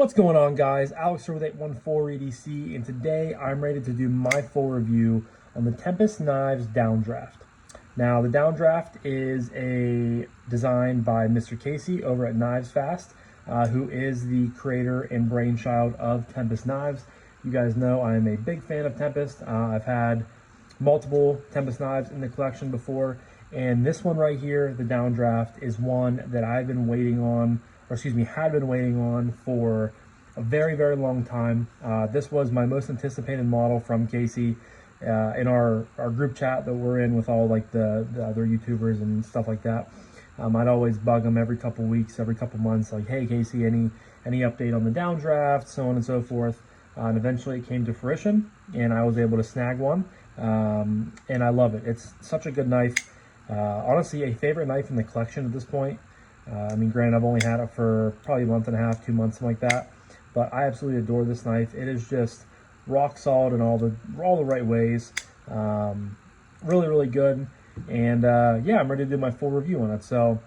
What's going on, guys? Alex here with 814 EDC, and today I'm ready to do my full review on the Tempest Knives Downdraft. Now, the Downdraft is a design by Mr. Casey over at Knives Fast, who is the creator and brainchild of Tempest Knives. You guys know I'm a big fan of Tempest. I've had multiple Tempest knives in the collection before, and this one right here, the Downdraft, is one that I've been waiting on, or excuse me, had been waiting on for a very, very long time. This was my most anticipated model from Casey in our group chat that we're in with all like the other YouTubers and stuff like that. I'd always bug them every couple weeks, every couple months, like, hey Casey, any update on the Downdraft, so on and so forth. And eventually it came to fruition, and I was able to snag one. And I love it. It's such a good knife. Honestly, a favorite knife in the collection at this point. I mean, granted, I've only had it for probably a month and a half, 2 months, something like that. But I absolutely adore this knife. It is just rock solid in all the right ways. Really, really good. And yeah, I'm ready to do my full review on it. So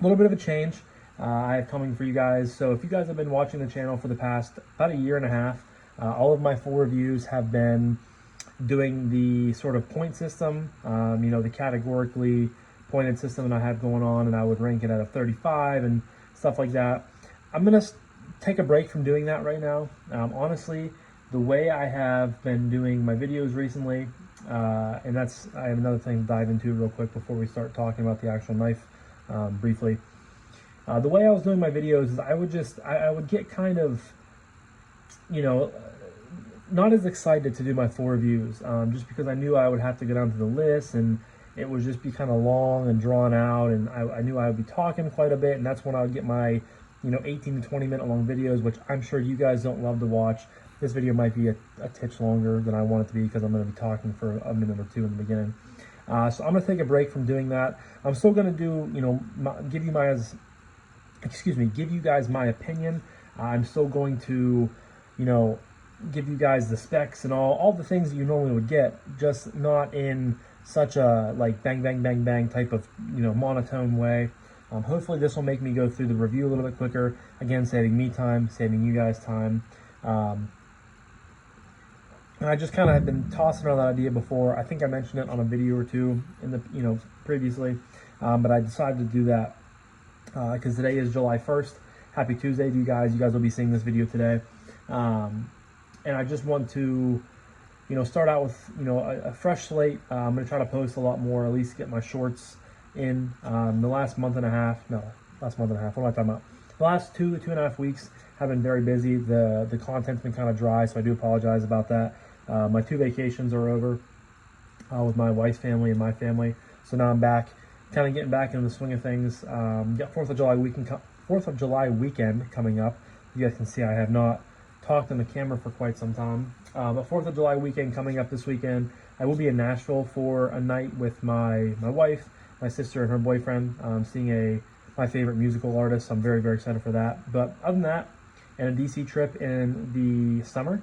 a little bit of a change I have coming for you guys. So if you guys have been watching the channel for the past about a year and a half, all of my full reviews have been doing the sort of point system, you know, the categorically pointed system that I have going on, and I would rank it at a 35 and stuff like that. I'm going to take a break from doing that right now. Honestly, the way I have been doing my videos recently, and I have another thing to dive into real quick before we start talking about the actual knife briefly. The way I was doing my videos is I would get kind of, you know, not as excited to do my full reviews, just because I knew I would have to go down to the list and it would just be kind of long and drawn out, and I knew I would be talking quite a bit, and that's when I would get my, you know, 18 to 20 minute long videos, which I'm sure you guys don't love to watch. This video might be a titch longer than I want it to be because I'm going to be talking for a minute or two in the beginning. So I'm going to take a break from doing that. I'm still going to do, you know, give you guys my opinion. I'm still going to, you know, give you guys the specs and all the things that you normally would get, just not in such a like bang bang bang bang type of, you know, monotone way. Hopefully this will make me go through the review a little bit quicker, again saving me time, saving you guys time. And I just kind of had been tossing around that idea before. I think I mentioned it on a video or two in the, you know, previously, but I decided to do that because today is July 1st. Happy Tuesday to you guys. You guys will be seeing this video today. And I just want to, you know, start out with, you know, a fresh slate. I'm going to try to post a lot more, at least get my shorts in. The last month and a half, what am I talking about? The last two and a half weeks have been very busy. The content's been kind of dry, so I do apologize about that. My 2 vacations are over with my wife's family and my family. So now I'm back, kind of getting back into the swing of things. Got 4th of July weekend coming up. You guys can see I have not talked on the camera for quite some time, but 4th of July weekend coming up this weekend. I will be in Nashville for a night with my wife, my sister, and her boyfriend, seeing my favorite musical artist. I'm very, very excited for that. But other than that, and a DC trip in the summer,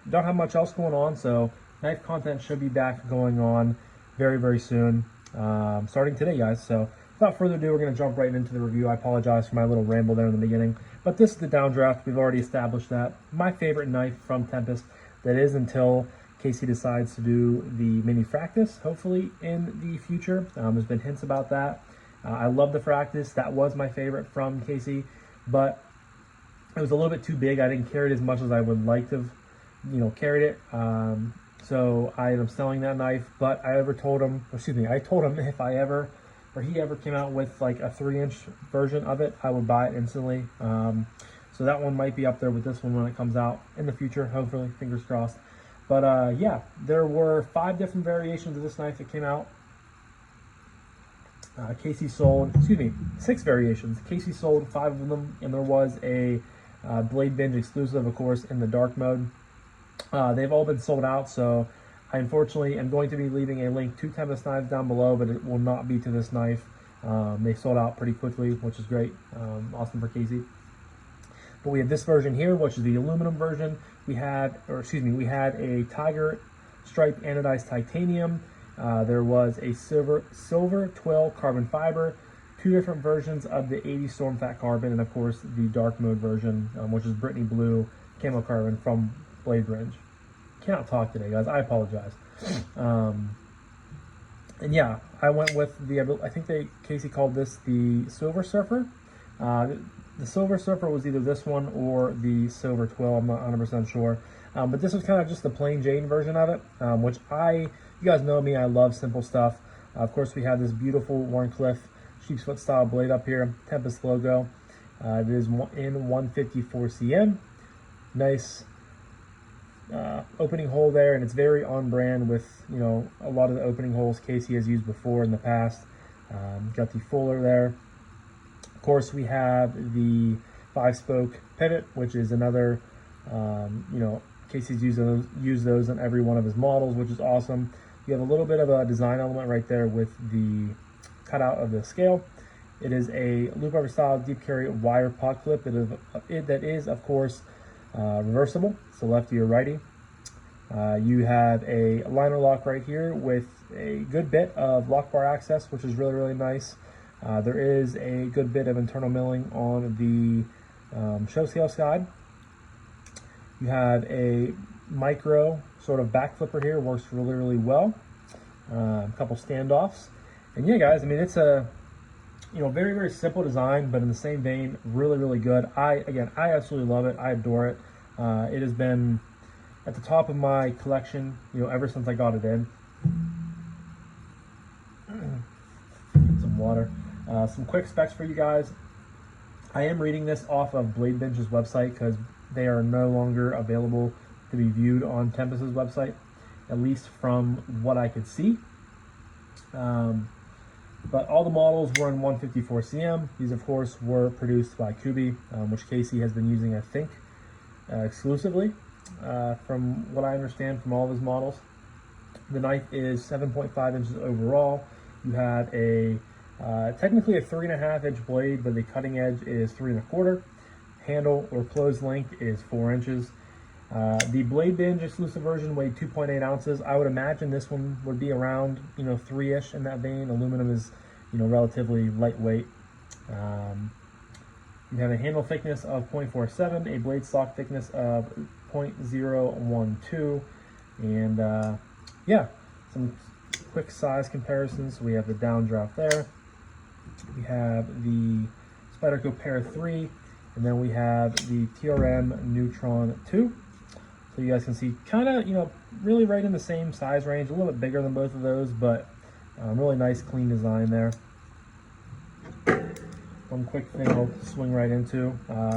don't have much else going on, so knife content should be back going on very, very soon, starting today, guys. So without further ado, we're going to jump right into the review. I apologize for my little ramble there in the beginning, but this is the Downdraft. We've already established that. My favorite knife from Tempest. That is until Casey decides to do the mini Fractus, hopefully in the future. There's been hints about that. I love the Fractus. That was my favorite from Casey, but it was a little bit too big. I didn't carry it as much as I would like to have, you know, carried it. So I ended up selling that knife, but I told him if he ever came out with like a 3-inch version of it, I would buy it instantly. So that one might be up there with this one when it comes out in the future, hopefully, fingers crossed. But yeah, there were 5 different variations of this knife that came out. Casey sold, 6 variations. Casey sold 5 of them, and there was a Blade Binge exclusive, of course, in the dark mode. They've all been sold out, so I unfortunately am going to be leaving a link to Tempest Knives down below, but it will not be to this knife. They sold out pretty quickly, which is great. Awesome for Casey. But we have this version here, which is the aluminum version. We had a Tiger Stripe anodized titanium. There was a silver twill carbon fiber, two different versions of the 80 Storm Fat Carbon, and of course the dark mode version, which is Brittany Blue Camo Carbon from Blade Range. Cannot talk today, guys. I apologize. And yeah, I went with the, I think Casey called this the Silver Surfer. The Silver Surfer was either this one or the Silver Twill. I'm not 100% sure. But this was kind of just the plain Jane version of it, which you guys know me, I love simple stuff. Of course, we have this beautiful Warncliffe sheepsfoot style blade up here, Tempest logo. It is in 154 cm. Nice opening hole there, and it's very on brand with, you know, a lot of the opening holes Casey has used before in the past. Got the fuller there. Of course, we have the 5-spoke pivot, which is another, you know, Casey's used those on every one of his models, which is awesome. You have a little bit of a design element right there with the cutout of the scale. It is a loop rubber style deep carry wire pot clip that is of course reversible, so lefty or righty. You have a liner lock right here with a good bit of lock bar access, which is really nice. There is a good bit of internal milling on the show scale side. You have a micro sort of back flipper here, works really well. A couple standoffs, and yeah, guys, I mean, it's a, you know, very simple design, but in the same vein, really good. I absolutely love it. I adore it. It has been at the top of my collection, you know, ever since I got it in. Some water. Some quick specs for you guys. I am reading this off of Blade Bench's website because they are no longer available to be viewed on Tempest's website, at least from what I could see. But all the models were in 154 cm. These, of course, were produced by Kubi, which Casey has been using, I think, exclusively, from what I understand from all of his models. The knife is 7.5 inches overall. You have a technically a 3.5 inch blade, but the cutting edge is 3.25. Handle or closed length is 4 inches. The Blade Binge exclusive version weighed 2.8 ounces. I would imagine this one would be around, you know, 3-ish in that vein. Aluminum is, you know, relatively lightweight. You have a handle thickness of 0.47, a blade stock thickness of 0.012, and yeah, some quick size comparisons. We have the Downdraft there. We have the Spyderco Pair 3, and then we have the TRM Neutron 2. So you guys can see kind of, you know, really right in the same size range, a little bit bigger than both of those, but really nice clean design there. One quick thing I'll swing right into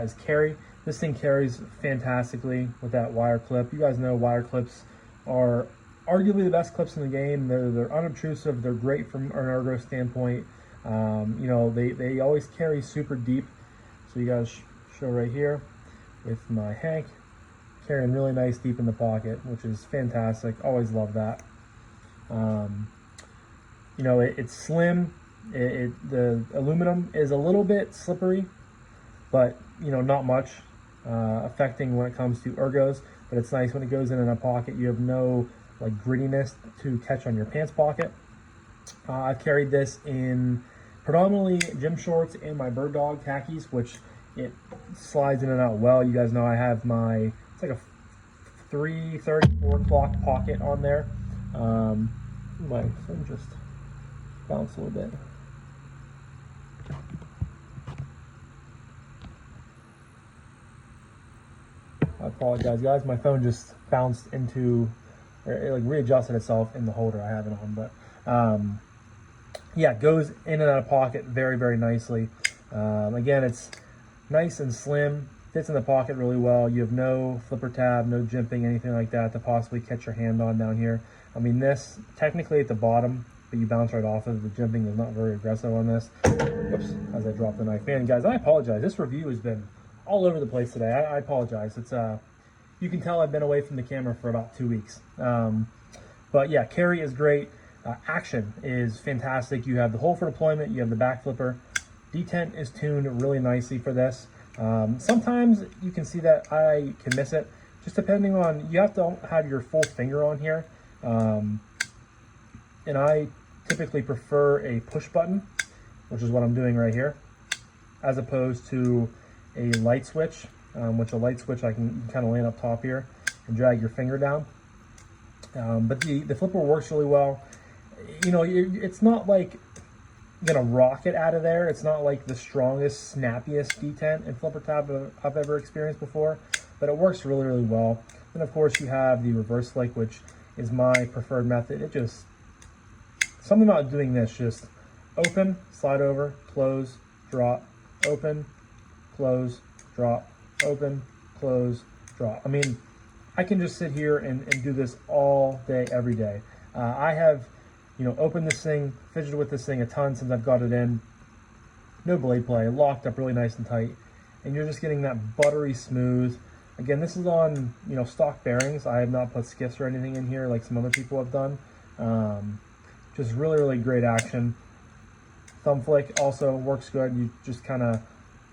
is carry. This thing carries fantastically with that wire clip. You guys know wire clips are arguably the best clips in the game. They're unobtrusive. They're great from an ergo standpoint. You know, they always carry super deep. So you guys show right here with my Hank, carrying really nice deep in the pocket, which is fantastic. Always love that. You know, it's slim. The aluminum is a little bit slippery, but, you know, not much affecting when it comes to ergos. But it's nice when it goes in a pocket. You have no like grittiness to catch on your pants pocket. I've carried this in predominantly gym shorts and my bird dog khakis, which it slides in and out well. You guys know I have my, it's like a 3/34 o'clock pocket on there. My phone just bounced a little bit. I apologize, guys. My phone just bounced into, or it like readjusted itself in the holder I have it on. But yeah, it goes in and out of pocket very nicely. Again, it's nice and slim, fits in the pocket really well. You have no flipper tab, no jimping, anything like that to possibly catch your hand on down here. I mean, this technically at the bottom, but you bounce right off of it. The jimping is not very aggressive on this. Whoops, as I dropped the knife. Man, guys, I apologize. This review has been all over the place today. I apologize. It's you can tell I've been away from the camera for about 2 weeks. But yeah, carry is great. Action is fantastic. You have the hole for deployment. You have the back flipper. Detent is tuned really nicely for this. Sometimes you can see that I can miss it, just depending on, you have to have your full finger on here. And I typically prefer a push button. which is what I'm doing right here, as opposed to a light switch, which a light switch I can kind of land up top here and drag your finger down. But the flipper works really well. You know, it's not like gonna rocket out of there. It's not like the strongest, snappiest detent and flipper tab I've ever experienced before, but it works really, really well. And of course you have the reverse flick, which is my preferred method. It just, something about doing this, just open, slide over, close, drop, open, close, drop, open, close, drop. I mean, I can just sit here and do this all day, every day. I have, you know, opened this thing, fidgeted with this thing a ton since I've got it in. No blade play, locked up really nice and tight. And you're just getting that buttery smooth. Again, this is on, you know, stock bearings. I have not put skiffs or anything in here like some other people have done. Just really, really great action. Thumb flick also works good. You just kind of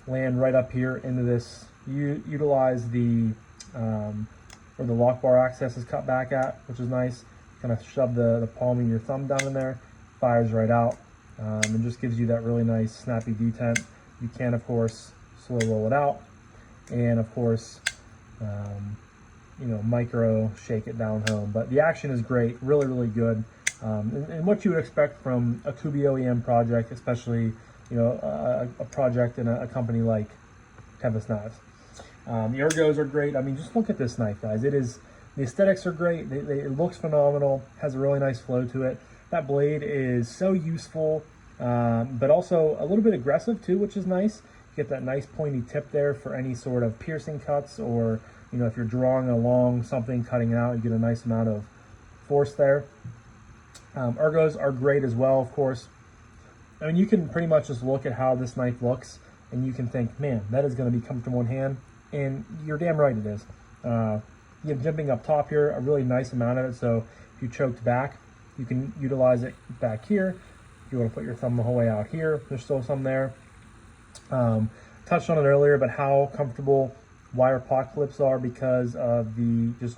land right up here into this. You utilize the, where the lock bar access is cut back at, which is nice. Kind of shove the palm of your thumb down in there, fires right out, and just gives you that really nice snappy detent. You can, of course, slow roll it out, and of course, you know, micro shake it down home. But the action is great, really, really good, and what you would expect from a Kubi OEM project, especially, you know, a project in a company like Tempest Knives. The ergos are great. I mean, just look at this knife, guys. It is. The aesthetics are great. It looks phenomenal. Has a really nice flow to it. That blade is so useful, but also a little bit aggressive too, which is nice. You get that nice pointy tip there for any sort of piercing cuts, or, you know, if you're drawing along something, cutting it out, you get a nice amount of force there. Ergos are great as well, of course. I mean, you can pretty much just look at how this knife looks, and you can think, man, that is going to be comfortable in hand, and you're damn right it is. You have jimping up top here, a really nice amount of it, so if you choked back, you can utilize it back here. If you want to put your thumb the whole way out here, there's still some there. Touched on it earlier, but how comfortable wire pot clips are because of the, just,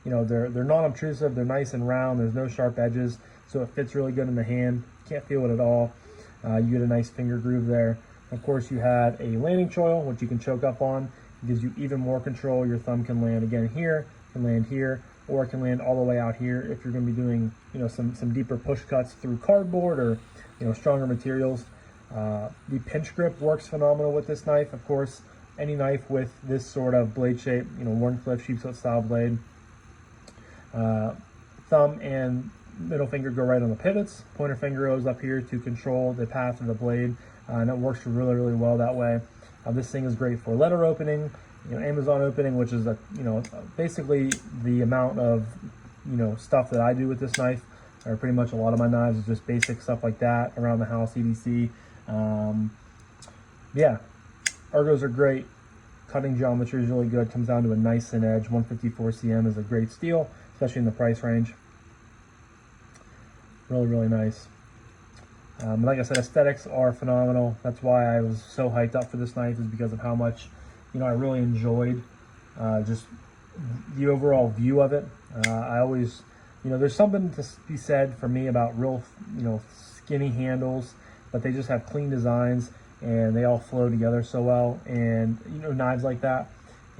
you know, they're non-obtrusive, they're nice and round, there's no sharp edges, so it fits really good in the hand. Can't feel it at all. You get a nice finger groove there. Of course, you have a landing choil, which you can choke up on. Gives you even more control. Your thumb can land again here, can land here, or it can land all the way out here if you're going to be doing, you know, some deeper push cuts through cardboard or, you know, stronger materials. The pinch grip works phenomenal with this knife. Of course, any knife with this sort of blade shape, you know, Warncliffe sheepsfoot style blade. Thumb and middle finger go right on the pivots. Pointer finger goes up here to control the path of the blade, and it works really, really well that way. This thing is great for letter opening, you know, Amazon opening, which is basically the amount of, you know, stuff that I do with this knife, or pretty much a lot of my knives is just basic stuff like that around the house, EDC. Yeah, ergos are great. Cutting geometry is really good. Comes down to a nice thin edge. 154 cm is a great steel, especially in the price range. Really, really nice. Like I said, aesthetics are phenomenal. That's why I was so hyped up for this knife, is because of how much, you know, I really enjoyed just the overall view of it. I always, you know, there's something to be said for me about real, you know, skinny handles, but they just have clean designs and they all flow together so well. And, you know, knives like that.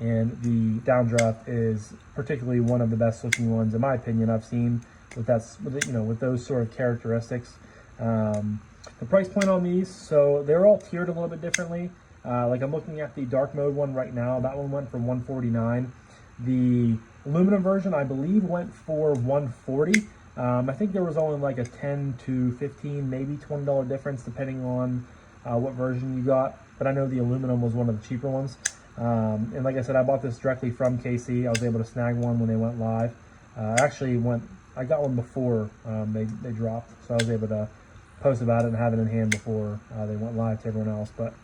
And the Downdraft is particularly one of the best looking ones, in my opinion, I've seen with that, with, you know, with those sort of characteristics. The price point on these, so they're all tiered a little bit differently. Like I'm looking at the dark mode one right now. That one went for $149. The aluminum version, I believe, went for $140. I think there was only like a $10 to $15, maybe $20 difference depending on what version you got. But I know the aluminum was one of the cheaper ones. And like I said, I bought this directly from KC. I was able to snag one when they went live. I got one before they dropped, so I was able to post about it and have it in hand before they went live to everyone else. But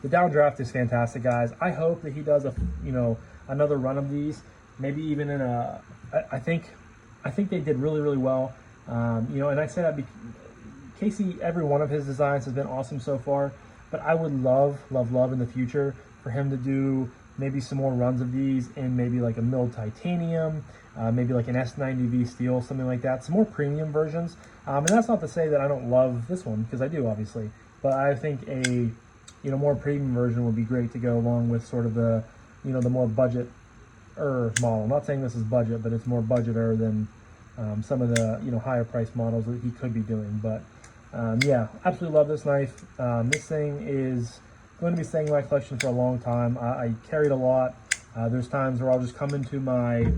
the Downdraft is fantastic, guys. I hope that he does another run of these, maybe even in a. I think they did really, really well. You know, and I said Casey, every one of his designs has been awesome so far. But I would love in the future for him to do maybe some more runs of these in maybe like a milled titanium, maybe like an S90V steel, something like that. Some more premium versions. And that's not to say that I don't love this one, because I do, obviously. But I think a more premium version would be great to go along with sort of the the more budget model. I'm not saying this is budget, but it's more budgeter than some of the higher price models that he could be doing. But yeah, absolutely love this knife. This thing is going to be staying in my collection for a long time. I carry it a lot. There's times where I'll just come into my,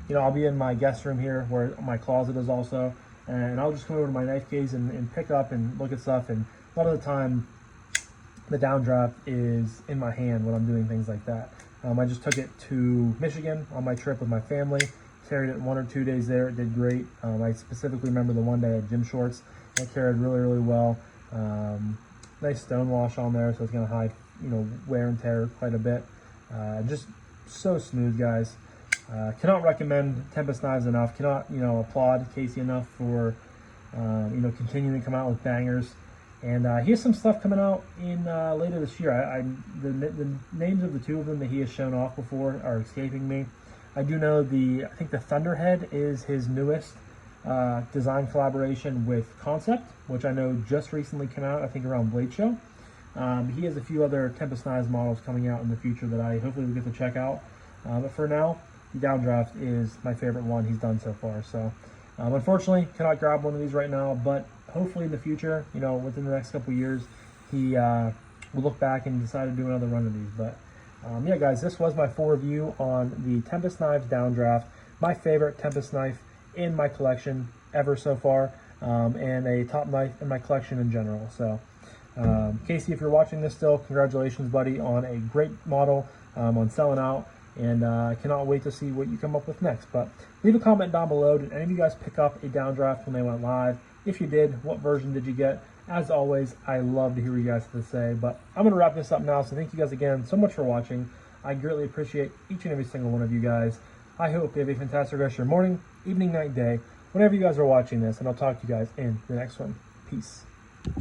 I'll be in my guest room here where my closet is also, and I'll just come over to my knife case and pick up and look at stuff. And a lot of the time, the downdraft is in my hand when I'm doing things like that. I just took it to Michigan on my trip with my family, carried it 1 or 2 days there. It did great. I specifically remember the one day I had gym shorts. It carried really, really well. Nice stone wash on there, so it's going to hide, wear and tear quite a bit. Just so smooth, guys. Cannot recommend Tempest Knives enough. Cannot, applaud Casey enough for, continuing to come out with bangers. And he has some stuff coming out in later this year. The names of the two of them that he has shown off before are escaping me. I do know I think the Thunderhead is his newest design collaboration with Concept, which I know just recently came out, I think around Blade Show. He has a few other Tempest Knives models coming out in the future that I hopefully will get to check out. But for now, the Downdraft is my favorite one he's done so far. So unfortunately, cannot grab one of these right now, but hopefully in the future, within the next couple years, he will look back and decide to do another run of these. But yeah, guys, this was my full review on the Tempest Knives Downdraft, my favorite Tempest knife in my collection ever so far, and a top knife in my collection in general. So Casey, if you're watching this still, congratulations, buddy, on a great model, on selling out, and I cannot wait to see what you come up with next. But leave a comment down below. Did any of you guys pick up a Downdraft when they went live? If you did, what version did you get? As always, I love to hear what you guys have to say. But I'm going to wrap this up now, so thank you guys again so much for watching. I greatly appreciate each and every single one of you guys. I hope you have a fantastic rest of your morning, evening, night, day, whenever you guys are watching this, and I'll talk to you guys in the next one. Peace.